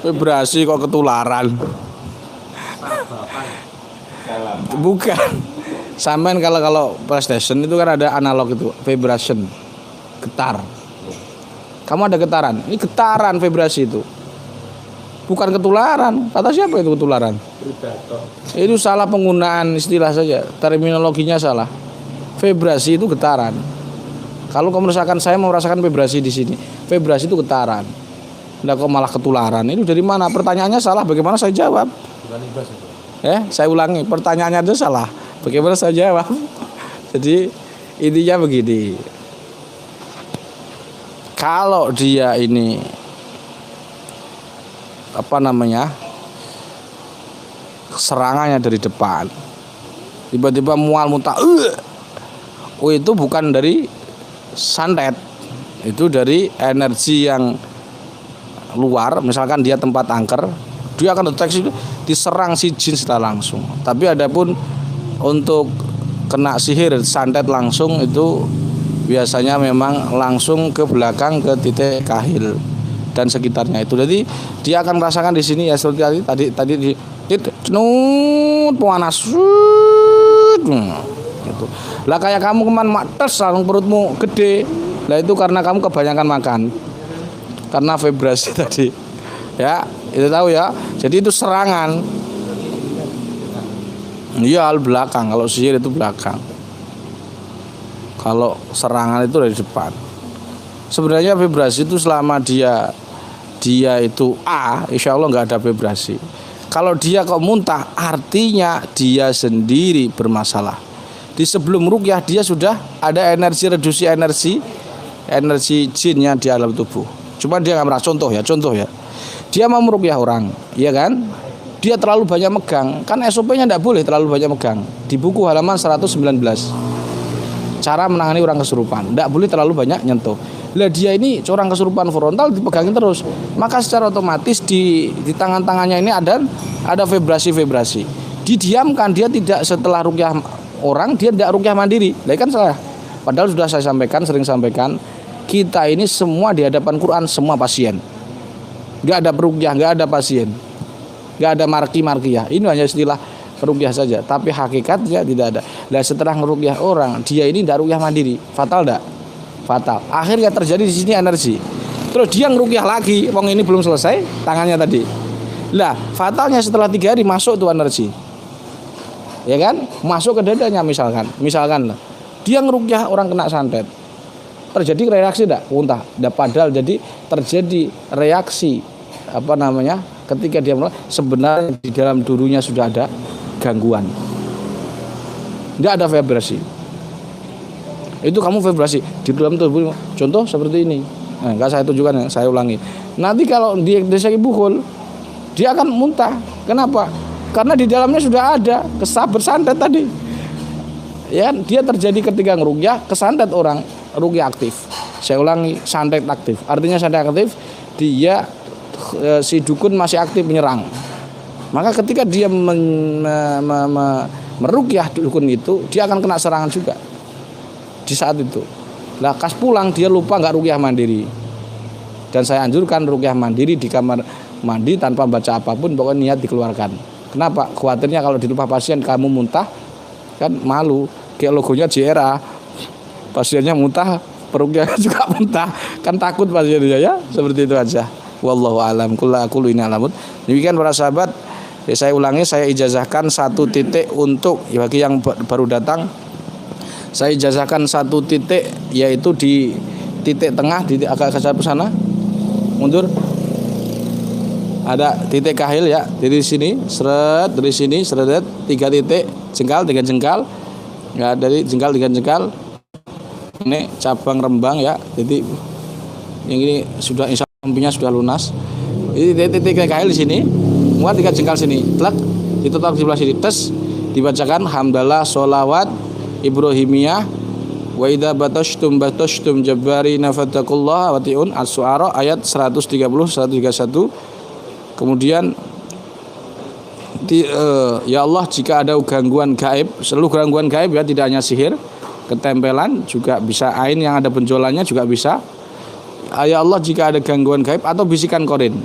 Vibrasi kok ketularan? Bukan. Sampean kalau PlayStation itu kan ada analog itu, vibration, getar. Kamu ada getaran, ini getaran vibrasi itu. Bukan ketularan. Kata siapa itu ketularan? Itu salah penggunaan istilah saja, terminologinya salah. Vibrasi itu getaran. Kalau kamu merasakan, saya merasakan vibrasi di sini. Vibrasi itu getaran. Nah, kok malah ketularan? Itu dari mana? Pertanyaannya salah. Bagaimana saya jawab? Saya ulangi. Pertanyaannya itu salah. Bagaimana saya jawab? Jadi intinya begini. Kalau dia ini serangannya dari depan, tiba-tiba mual muntah, itu bukan dari santet, itu dari energi yang luar. Misalkan dia tempat angker, dia akan deteksi diserang si jin secara langsung. Tapi adapun untuk kena sihir santet langsung itu biasanya memang langsung ke belakang ke titik kahil dan sekitarnya itu. Jadi dia akan merasakan di sini ya seperti tadi di cenut panas gitu. Lah kayak kamu kemarin mates langsung perutmu gede. Lah itu karena kamu kebanyakan makan. Karena vibrasi tadi. Ya, itu tahu ya. Jadi itu serangan. Iya, belakang. Kalau sihir itu belakang. Kalau serangan itu dari depan. Sebenarnya vibrasi itu selama dia itu A, insya Allah nggak ada vibrasi. Kalau dia kok muntah, artinya dia sendiri bermasalah. Di sebelum ruqyah dia sudah ada energi reduksi energi jinnya di alam tubuh. Cuma dia nggak merasa. Contoh ya. Dia mau meruqyah orang, iya kan? Dia terlalu banyak megang, kan SOP-nya tidak boleh terlalu banyak megang. Di buku halaman 119, cara menangani orang kesurupan, tidak boleh terlalu banyak nyentuh. Lah dia ini orang kesurupan frontal dipegangin terus, maka secara otomatis di tangan-tangannya ini ada vibrasi. Didiamkan, dia tidak setelah ruqyah orang, dia tidak ruqyah mandiri. Lah kan salah. Padahal sudah saya sering sampaikan, kita ini semua di hadapan Quran semua pasien. Enggak ada peruqyah, enggak ada pasien. Enggak ada marki-markiyah. Ini hanya istilah ruqyah saja, tapi hakikatnya tidak ada. Lah setelah ngeruqyah orang, dia ini tidak ruqyah mandiri. Fatal enggak? Fatal. Akhirnya terjadi di sini energi. Terus dia ngeruqyah lagi, wong ini belum selesai tangannya tadi. Lah, fatalnya setelah 3 hari masuk tuh energi. Ya kan? Masuk ke dadanya misalkan lah. Dia ngeruqyah orang kena santet. Terjadi reaksi enggak? Muntah. Padahal jadi terjadi reaksi ketika dia mulai, sebenarnya di dalam dulunya sudah ada gangguan. Enggak ada vibrasi. Itu kamu vibrasi di dalam tubuh. Contoh seperti ini. Nah, enggak saya tunjukkan, saya ulangi. Nanti kalau dia disakit bukul, dia akan muntah. Kenapa? Karena di dalamnya sudah ada bersantet tadi. Ya, dia terjadi ketika ngeruqyah, kesantet orang, ruqyah aktif. Saya ulangi, santet aktif. Artinya santet aktif, dia si dukun masih aktif menyerang. Maka ketika dia meruqyah dukun itu, dia akan kena serangan juga di saat itu. Lah kas pulang dia lupa nggak ruqyah mandiri. Dan saya anjurkan ruqyah mandiri di kamar mandi tanpa baca apapun, pokoknya niat dikeluarkan. Kenapa? Khawatirnya kalau di rumah pasien kamu muntah, kan malu. Kayak logonya JRA, pasiennya muntah, peruqyah juga muntah, kan takut pasiennya ya. Seperti itu aja. Wallahu a'lam. Kullu ini alamut. Demikian para sahabat, Jadi saya ulangi, saya ijazahkan 1 titik untuk bagi yang baru datang. Saya ijazahkan 1 titik yaitu di titik tengah, di agak ke sana. Mundur. Ada titik kahil ya, dari sini, seret, dari sini, seret, 3 titik, jengkal, 3 jengkal. Ya, dari jengkal 3 jengkal. Ini cabang rembang ya. Jadi yang ini sudah insya Allah sudah lunas. Ini titik kahil di sini. Muat 3 jengkal sini, telak, ditutup di sebelah sini, tes, dibacakan hamdalah, sholawat, ibrahimiyah, wa idza batashtum jabbarina fattaqullaha wa tiun as-su'ara ayat 130 131. Kemudian ya Allah, jika ada gangguan gaib, seluruh gangguan gaib ya, tidak hanya sihir, ketempelan juga bisa, ain yang ada benjolannya juga bisa. Ya Allah, jika ada gangguan gaib atau bisikan korin.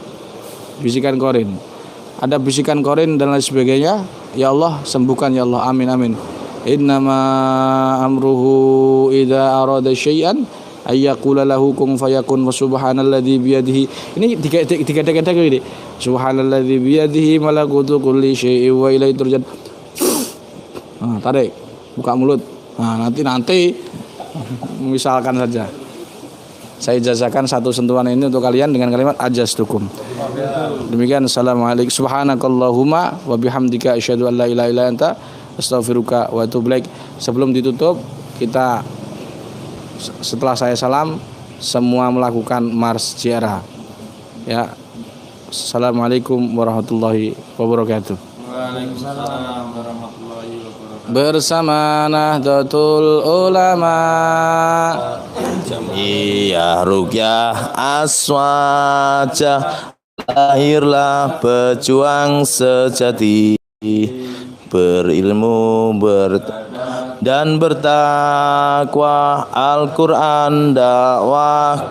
Ada bisikan korin dan lain sebagainya, ya Allah sembuhkan ya Allah, amin amin. Innama amruhu idza arada syai'an ayyaqula lahu kun fayakun wa subhanalladzi biyadihi. Ini tiga ini. Subhanalladzi biyadihi malakutu kulli syai'in wa ilaihi turja'un. Tarik, buka mulut. Nanti misalkan saja. Saya ijazahkan 1 sentuhan ini untuk kalian dengan kalimat ajastukum. Demikian, assalamualaikum subhanakallahumma wa bihamdika asyhadu an la ilaha illa anta astaghfiruka wa atubu ilaik. Sebelum ditutup, kita setelah saya salam semua melakukan mars jiarah. Ya. Assalamualaikum warahmatullahi wabarakatuh. Waalaikumsalam warahmatullahi wabarakatuh. Bersama Nahdlatul Ulama, Jam'iyah Ruqyah Aswaja, lahirlah pejuang sejati, berilmu dan bertakwa. Al-Quran dakwah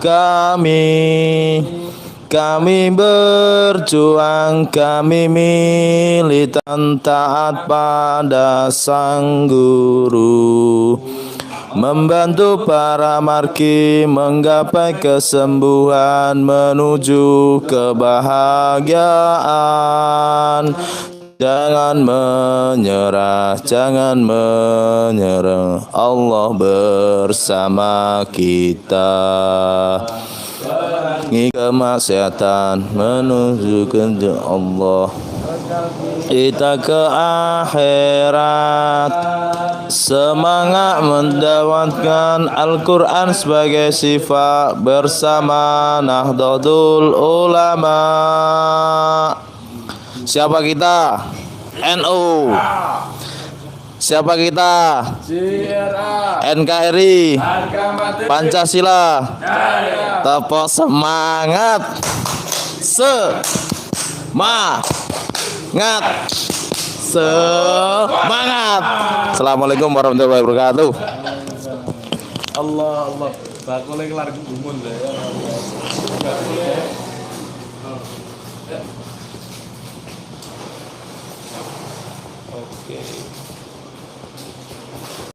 kami berjuang, kami militan taat pada sang guru, membantu para marki menggapai kesembuhan menuju kebahagiaan. Jangan menyerah, Allah bersama kita. Kemaksiatan menuju ke Allah, kita ke akhirat. Semangat mendawatkan Al-Quran sebagai sifat bersama Nahdlatul Ulama. Siapa kita? NU. Siapa kita? NKRI. Pancasila. Tepuk semangat. Semangat. Assalamualaikum warahmatullahi wabarakatuh. Allah bakule kelar gumun ya. Oke.